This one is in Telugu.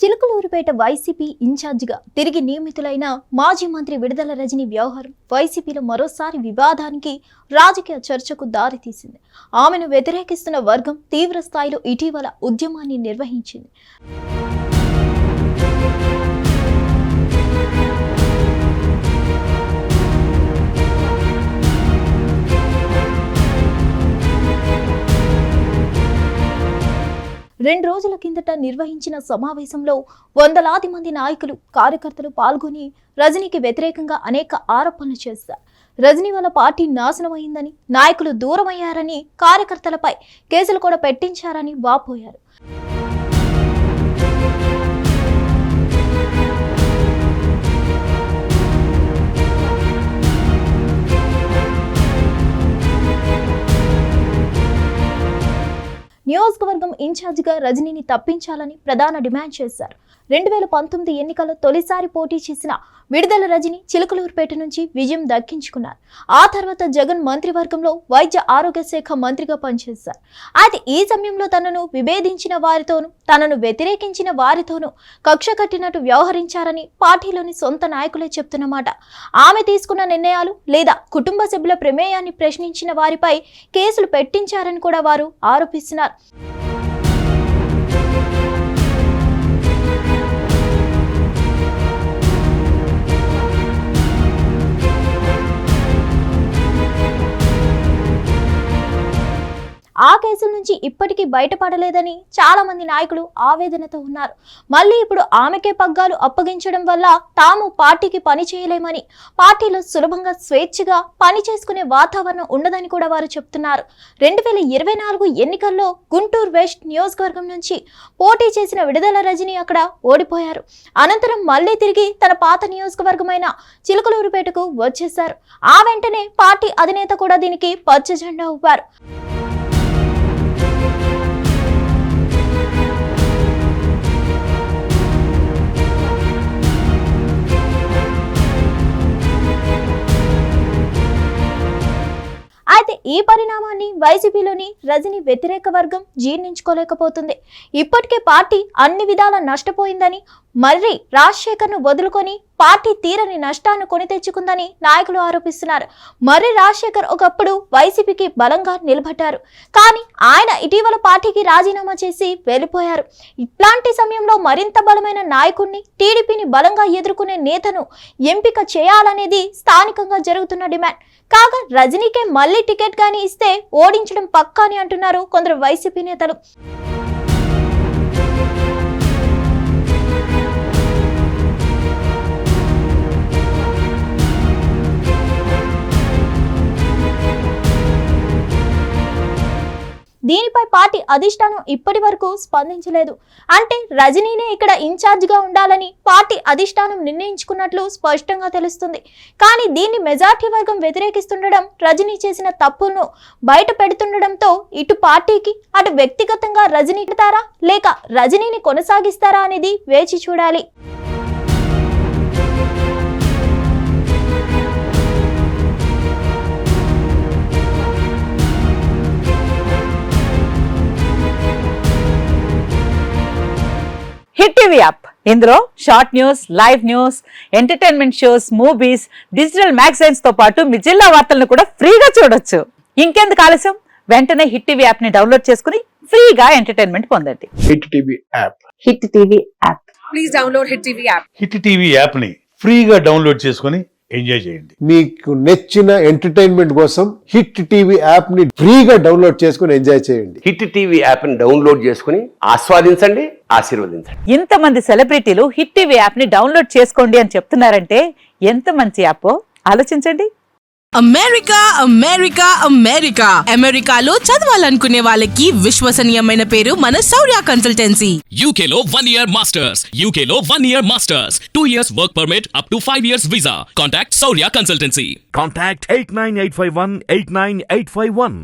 చిలుకలూరుపేట వైసీపీ ఇన్ఛార్జిగా తిరిగి నియమితులైన మాజీ మంత్రి విడుదల రజని వ్యవహారం వైసీపీలో మరోసారి వివాదానికి, రాజకీయ చర్చకు దారితీసింది. ఆమెను వ్యతిరేకిస్తున్న వర్గం తీవ్ర స్థాయిలో ఇటీవల ఉద్యమాన్ని నిర్వహించింది. రెండు రోజుల కిందట నిర్వహించిన సమావేశంలో వందలాది మంది నాయకులు, కార్యకర్తలు పాల్గొని రజనీకి వ్యతిరేకంగా అనేక ఆరోపణలు చేశారు. రజనీ వల్ల పార్టీ నాశనమైందని, నాయకులు దూరమయ్యారని, కార్యకర్తలపై కేసులు కూడా పెట్టించారని వాపోయారు. నియోజకవర్గం ఇన్ఛార్జిగా రజనీని తప్పించాలని ప్రధాన డిమాండ్ చేశారు. 2019 ఎన్నికల్లో తొలిసారి పోటీ చేసిన విడుదల రజని చిలుకలూరుపేట నుంచి విజయం దక్కించుకున్నారు. ఆ తర్వాత జగన్ మంత్రివర్గంలో వైద్య ఆరోగ్య శాఖ మంత్రిగా పనిచేశారు. అయితే ఈ సమయంలో తనను విభేదించిన వారితోనూ, తనను వ్యతిరేకించిన వారితోనూ కక్ష కట్టినట్టు వ్యవహరించారని పార్టీలోని సొంత నాయకులే చెప్తున్నమాట. ఆమె తీసుకున్న నిర్ణయాలు లేదా కుటుంబ సభ్యుల ప్రమేయాన్ని ప్రశ్నించిన వారిపై కేసులు పెట్టించారని కూడా వారు ఆరోపిస్తున్నారు. ఆ కేసుల నుంచి ఇప్పటికీ బయటపడలేదని చాలా మంది నాయకులు ఆవేదనతో ఉన్నారు. మళ్ళీ ఇప్పుడు ఆమెకే పగ్గాలు అప్పగించడం వల్ల తాము పార్టీకి పని చేయలేమని, పార్టీలో సులభంగా స్వేచ్ఛగా పని చేసుకునే వాతావరణం ఉండదని కూడా వారు చెప్తున్నారు. 2024 ఎన్నికల్లో గుంటూరు వెస్ట్ నియోజకవర్గం నుంచి పోటీ చేసిన విడుదల రజని అక్కడ ఓడిపోయారు. అనంతరం మళ్ళీ తిరిగి తన పాత నియోజకవర్గమైన చిలుకలూరుపేటకు వచ్చేశారు. ఆ వెంటనే పార్టీ అధినేత కూడా దీనికి పచ్చ జెండా ఊపారు. అయితే ఈ పరిణామాన్ని వైసీపీలోని రజనీ వ్యతిరేక వర్గం జీర్ణించుకోలేకపోతుంది. ఇప్పటికే పార్టీ అన్ని విధాలా నష్టపోయిందని, మర్రి రాజశేఖర్ను వదులుకొని పార్టీ తీరని నష్టాన్ని కొని తెచ్చుకుందని నాయకులు ఆరోపిస్తున్నారు. మర్రి రాజశేఖర్ ఒకప్పుడు వైసీపీకి బలంగా నిలబడ్డారు. కానీ ఆయన ఇటీవల పార్టీకి రాజీనామా చేసి వెళ్ళిపోయారు. ఇట్లాంటి సమయంలో మరింత బలమైన నాయకుడిని, టీడీపీని బలంగా ఎదుర్కొనే నేతను ఎంపిక చేయాలనేది స్థానికంగా జరుగుతున్న డిమాండ్. కాగా రజనీకే మళ్లీ టికెట్ గాని ఇస్తే ఓడించడం పక్కా అని అంటున్నారు కొందరు వైసీపీ నేతలు. దీనిపై పార్టీ అధిష్టానం ఇప్పటి వరకు స్పందించలేదు. అంటే రజనీనే ఇక్కడ ఇన్ఛార్జిగా ఉండాలని పార్టీ అధిష్టానం నిర్ణయించుకున్నట్లు స్పష్టంగా తెలుస్తుంది. కానీ దీన్ని మెజార్టీ వర్గం వ్యతిరేకిస్తుండడం, రజనీ చేసిన తప్పులను బయట పెడుతుండడంతో ఇటు పార్టీకి, అటు వ్యక్తిగతంగా రజనీ పెడతారా లేక రజనీని కొనసాగిస్తారా అనేది వేచి చూడాలి. హిట్ టీవీ యాప్, ఇందులో short news, live news, entertainment shows, movies, digital magazines తో పాటు మీ జిల్లా వార్తలను కూడా ఫ్రీగా చూడొచ్చు. ఇంకెందుకు ఆలస్యం, వెంటనే హిట్ టీవీ యాప్ ని డౌన్లోడ్ చేసుకుని ఫ్రీగా ఎంటర్టైన్మెంట్ పొందండి. Hit TV app, hit TV app, please download hit TV app. Hit TV app ని ఫ్రీగా డౌన్లోడ్ చేసుకుని ఎంజాయ్ చేయండి. మీకు నచ్చిన ఎంటర్టైన్మెంట్ కోసం హిట్ టీవీ యాప్ ని ఫ్రీగా డౌన్లోడ్ చేసుకుని ఎంజాయ్ చేయండి. హిట్ టీవీ యాప్ ని డౌన్లోడ్ చేసుకుని ఆస్వాదించండి, ఆశీర్వదించండి. ఇంతమంది సెలబ్రిటీలు హిట్ టీవీ యాప్ ని డౌన్లోడ్ చేసుకోండి అని చెప్తున్నారంటే ఎంత మంచి యాప్ ఆలోచించండి. అమెరికా అమెరికా అమెరికా అమెరికాలో చదవాలనుకునే వాళ్ళకి విశ్వసనీయమైన పేరు మన శౌర్య కన్సల్టెన్సీ. UK లో 1 year masters, UK లో 1 year masters, 2 years work permit up to 5 years visa. Contact Saurya Consultancy. Contact 89851 89851.